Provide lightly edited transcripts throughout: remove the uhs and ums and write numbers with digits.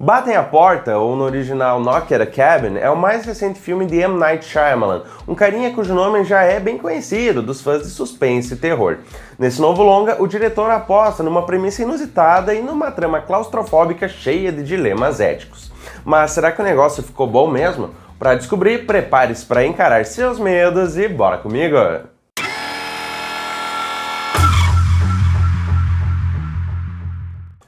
Batem a Porta, ou no original Knock at a Cabin, é o mais recente filme de M. Night Shyamalan, um carinha cujo nome já é bem conhecido dos fãs de suspense e terror. Nesse novo longa, o diretor aposta numa premissa inusitada e numa trama claustrofóbica cheia de dilemas éticos. Mas será que o negócio ficou bom mesmo? Para descobrir, prepare-se para encarar seus medos e bora comigo!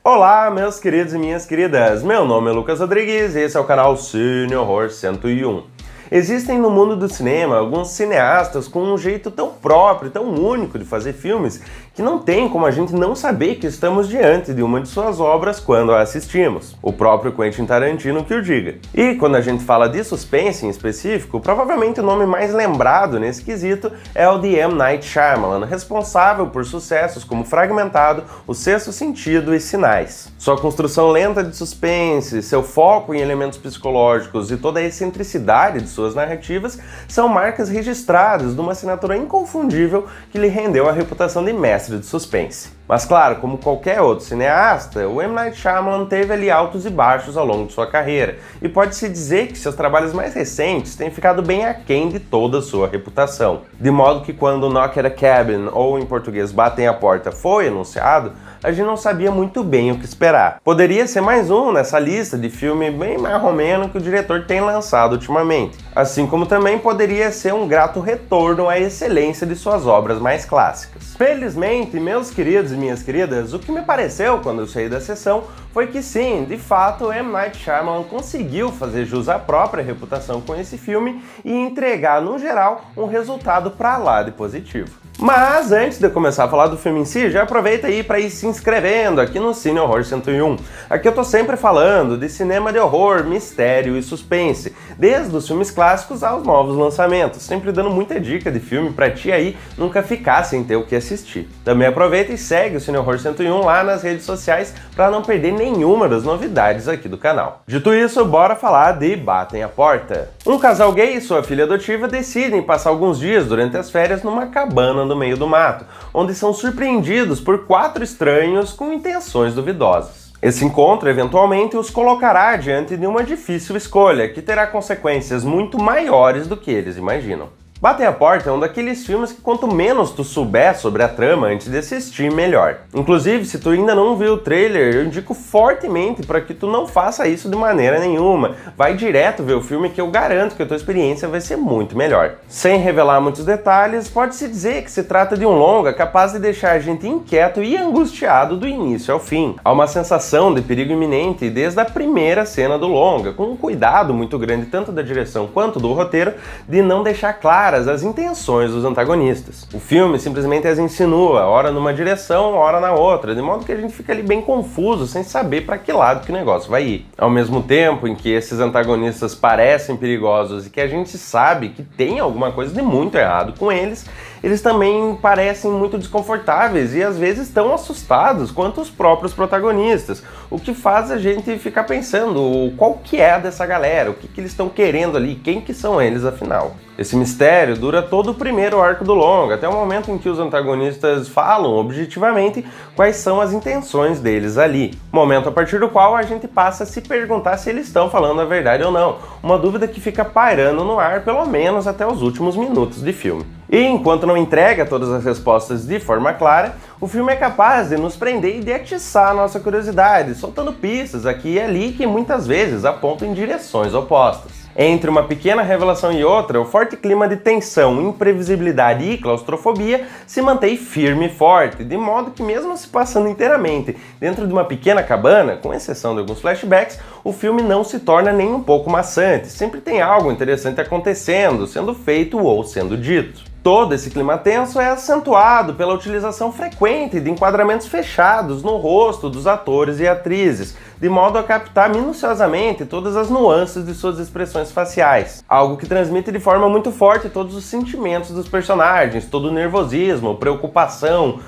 Olá, meus queridos e minhas queridas! Meu nome é Lucas Rodrigues e esse é o canal Cine Horror 101. Existem no mundo do cinema alguns cineastas com um jeito tão próprio, tão único de fazer filmes, que não tem como a gente não saber que estamos diante de uma de suas obras quando a assistimos. O próprio Quentin Tarantino que o diga. E quando a gente fala de suspense em específico, provavelmente o nome mais lembrado nesse quesito é o de M. Night Shyamalan, responsável por sucessos como Fragmentado, O Sexto Sentido e Sinais. Sua construção lenta de suspense, seu foco em elementos psicológicos e toda a excentricidade de suas narrativas são marcas registradas de uma assinatura inconfundível que lhe rendeu a reputação de mestre de suspense. Mas claro, como qualquer outro cineasta, o M. Night Shyamalan teve ali altos e baixos ao longo de sua carreira, e pode-se dizer que seus trabalhos mais recentes têm ficado bem aquém de toda a sua reputação. De modo que quando Knock at a Cabin, ou em português Batem a Porta, foi anunciado, a gente não sabia muito bem o que esperar. Poderia ser mais um nessa lista de filme bem marromeno que o diretor tem lançado ultimamente, assim como também poderia ser um grato retorno à excelência de suas obras mais clássicas. Felizmente, meus queridos e minhas queridas, o que me pareceu quando eu saí da sessão foi que sim, de fato, M. Night Shyamalan conseguiu fazer jus à própria reputação com esse filme e entregar, no geral, um resultado pra lá de positivo. Mas antes de eu começar a falar do filme em si, já aproveita aí para ir se inscrevendo aqui no Cine Horror 101. Aqui eu tô sempre falando de cinema de horror, mistério e suspense, desde os filmes clássicos aos novos lançamentos, sempre dando muita dica de filme pra ti aí nunca ficar sem ter o que assistir. Também aproveita e segue o Cine Horror 101 lá nas redes sociais para não perder nenhuma das novidades aqui do canal. Dito isso, bora falar de Batem a Porta. Um casal gay e sua filha adotiva decidem passar alguns dias durante as férias numa cabana no meio do mato, onde são surpreendidos por 4 estranhos com intenções duvidosas. Esse encontro, eventualmente, os colocará diante de uma difícil escolha, que terá consequências muito maiores do que eles imaginam. Batem a Porta é um daqueles filmes que quanto menos tu souber sobre a trama antes de assistir, melhor. Inclusive, se tu ainda não viu o trailer, eu indico fortemente para que tu não faça isso de maneira nenhuma. Vai direto ver o filme que eu garanto que a tua experiência vai ser muito melhor. Sem revelar muitos detalhes, pode-se dizer que se trata de um longa capaz de deixar a gente inquieto e angustiado do início ao fim. Há uma sensação de perigo iminente desde a primeira cena do longa, com um cuidado muito grande tanto da direção quanto do roteiro de não deixar claro as intenções dos antagonistas. O filme simplesmente as insinua, ora numa direção, ora na outra, de modo que a gente fica ali bem confuso, sem saber para que lado que o negócio vai ir. Ao mesmo tempo em que esses antagonistas parecem perigosos e que a gente sabe que tem alguma coisa de muito errado com eles, eles também parecem muito desconfortáveis e às vezes tão assustados quanto os próprios protagonistas, o que faz a gente ficar pensando qual que é dessa galera, o que eles estão querendo ali, quem que são eles afinal. Esse mistério dura todo o primeiro arco do longa, até o momento em que os antagonistas falam objetivamente quais são as intenções deles ali. Momento a partir do qual a gente passa a se perguntar se eles estão falando a verdade ou não, uma dúvida que fica pairando no ar pelo menos até os últimos minutos de filme. E enquanto não entrega todas as respostas de forma clara, o filme é capaz de nos prender e de atiçar a nossa curiosidade, soltando pistas aqui e ali que muitas vezes apontam em direções opostas. Entre uma pequena revelação e outra, o forte clima de tensão, imprevisibilidade e claustrofobia se mantém firme e forte, de modo que mesmo se passando inteiramente dentro de uma pequena cabana, com exceção de alguns flashbacks, o filme não se torna nem um pouco maçante, sempre tem algo interessante acontecendo, sendo feito ou sendo dito. Todo esse clima tenso é acentuado pela utilização frequente de enquadramentos fechados no rosto dos atores e atrizes, de modo a captar minuciosamente todas as nuances de suas expressões faciais. Algo que transmite de forma muito forte todos os sentimentos dos personagens, todo o nervosismo, preocupação,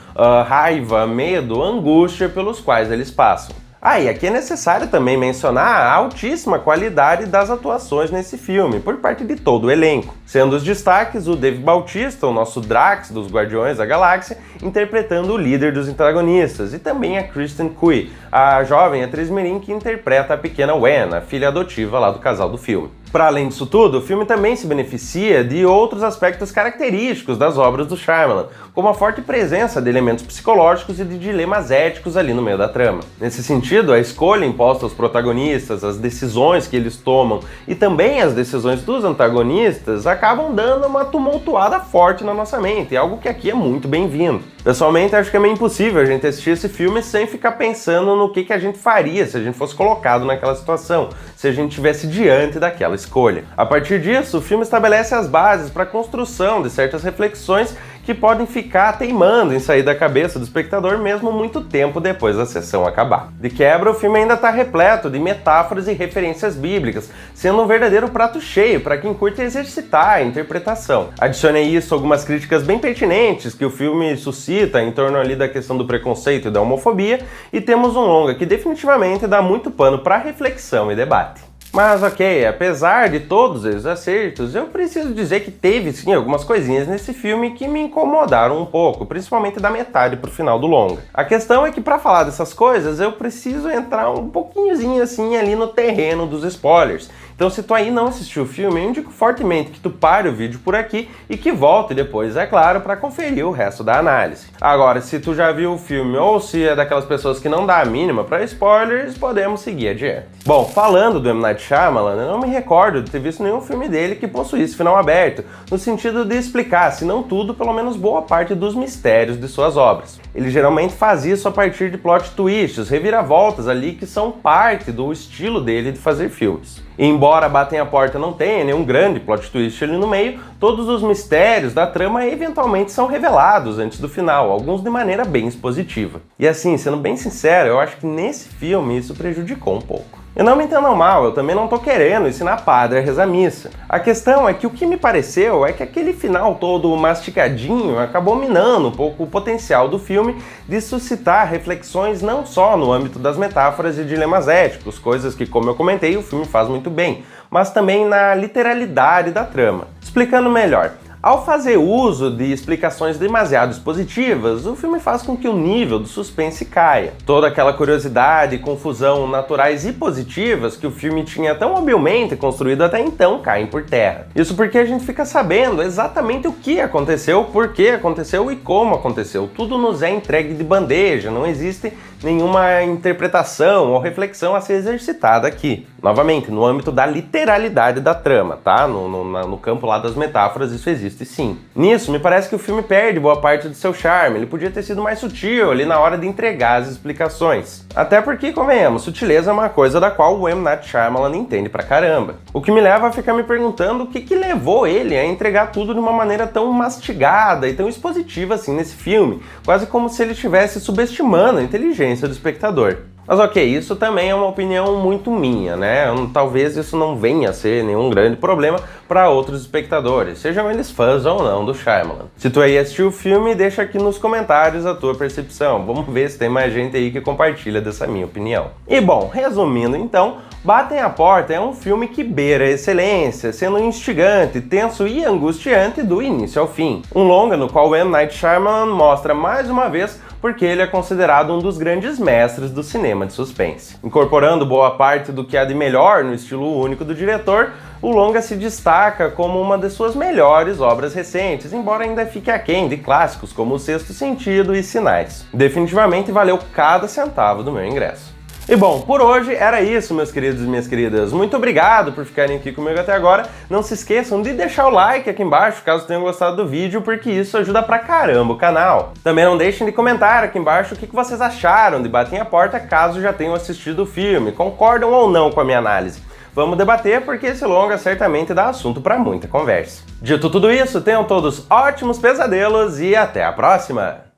raiva, medo, angústia pelos quais eles passam. E aqui é necessário também mencionar a altíssima qualidade das atuações nesse filme, por parte de todo o elenco. Sendo os destaques o Dave Bautista, o nosso Drax dos Guardiões da Galáxia, interpretando o líder dos antagonistas, e também a Kristen Cui, a jovem atriz mirim que interpreta a pequena Wen, a filha adotiva lá do casal do filme. Para além disso tudo, o filme também se beneficia de outros aspectos característicos das obras do Shyamalan, como a forte presença de elementos psicológicos e de dilemas éticos ali no meio da trama. Nesse sentido, a escolha imposta aos protagonistas, as decisões que eles tomam e também as decisões dos antagonistas acabam dando uma tumultuada forte na nossa mente, algo que aqui é muito bem-vindo. Pessoalmente, acho que é meio impossível a gente assistir esse filme sem ficar pensando no que a gente faria se a gente fosse colocado naquela situação, se a gente estivesse diante daquela escolha. A partir disso, o filme estabelece as bases para a construção de certas reflexões que podem ficar teimando em sair da cabeça do espectador mesmo muito tempo depois da sessão acabar. De quebra, o filme ainda está repleto de metáforas e referências bíblicas, sendo um verdadeiro prato cheio para quem curte exercitar a interpretação. Adicione a isso algumas críticas bem pertinentes que o filme suscita em torno ali da questão do preconceito e da homofobia, e temos um longa que definitivamente dá muito pano para reflexão e debate. Mas ok, apesar de todos esses acertos, eu preciso dizer que teve sim algumas coisinhas nesse filme que me incomodaram um pouco, principalmente da metade pro final do longa. A questão é que para falar dessas coisas eu preciso entrar um pouquinhozinho assim ali no terreno dos spoilers. Então se tu aí não assistiu o filme, eu indico fortemente que tu pare o vídeo por aqui e que volte depois, é claro, para conferir o resto da análise. Agora, se tu já viu o filme ou se é daquelas pessoas que não dá a mínima para spoilers, podemos seguir adiante. Bom, falando do M. Night Shyamalan, eu não me recordo de ter visto nenhum filme dele que possuísse final aberto, no sentido de explicar, se não tudo, pelo menos boa parte dos mistérios de suas obras. Ele geralmente faz isso a partir de plot twists, reviravoltas ali que são parte do estilo dele de fazer filmes. E embora Batem a Porta não tenha nenhum grande plot twist ali no meio, todos os mistérios da trama eventualmente são revelados antes do final, alguns de maneira bem expositiva. E assim, sendo bem sincero, eu acho que nesse filme isso prejudicou um pouco. E não me entendam mal, eu também não tô querendo ensinar padre a rezar missa. A questão é que o que me pareceu é que aquele final todo mastigadinho acabou minando um pouco o potencial do filme de suscitar reflexões não só no âmbito das metáforas e dilemas éticos, coisas que, como eu comentei, o filme faz muito bem, mas também na literalidade da trama. Explicando melhor. Ao fazer uso de explicações demasiado expositivas, o filme faz com que o nível do suspense caia. Toda aquela curiosidade e confusão naturais e positivas que o filme tinha tão habilmente construído até então caem por terra. Isso porque a gente fica sabendo exatamente o que aconteceu, por que aconteceu e como aconteceu. Tudo nos é entregue de bandeja, não existe nenhuma interpretação ou reflexão a ser exercitada aqui. Novamente, no âmbito da literalidade da trama, tá? No campo lá das metáforas isso existe sim. Nisso, me parece que o filme perde boa parte do seu charme, ele podia ter sido mais sutil ali na hora de entregar as explicações. Até porque, convenhamos, sutileza é uma coisa da qual o M. Night Shyamalan entende pra caramba. O que me leva a ficar me perguntando o que levou ele a entregar tudo de uma maneira tão mastigada e tão expositiva assim nesse filme, quase como se ele estivesse subestimando a inteligência do espectador. Mas ok, isso também é uma opinião muito minha, né? Talvez isso não venha a ser nenhum grande problema para outros espectadores, sejam eles fãs ou não do Shyamalan. Se tu aí assistiu o filme, deixa aqui nos comentários a tua percepção. Vamos ver se tem mais gente aí que compartilha dessa minha opinião. E bom, resumindo então, Batem a Porta é um filme que beira a excelência, sendo instigante, tenso e angustiante do início ao fim. Um longa no qual M. Night Shyamalan mostra mais uma vez porque ele é considerado um dos grandes mestres do cinema de suspense. Incorporando boa parte do que há de melhor no estilo único do diretor, o longa se destaca como uma de suas melhores obras recentes, embora ainda fique aquém de clássicos como O Sexto Sentido e Sinais. Definitivamente valeu cada centavo do meu ingresso. E bom, por hoje era isso, meus queridos e minhas queridas. Muito obrigado por ficarem aqui comigo até agora. Não se esqueçam de deixar o like aqui embaixo, caso tenham gostado do vídeo, porque isso ajuda pra caramba o canal. Também não deixem de comentar aqui embaixo o que vocês acharam de Batem a Porta, caso já tenham assistido o filme. Concordam ou não com a minha análise? Vamos debater, porque esse longa certamente dá assunto pra muita conversa. Dito tudo isso, tenham todos ótimos pesadelos e até a próxima!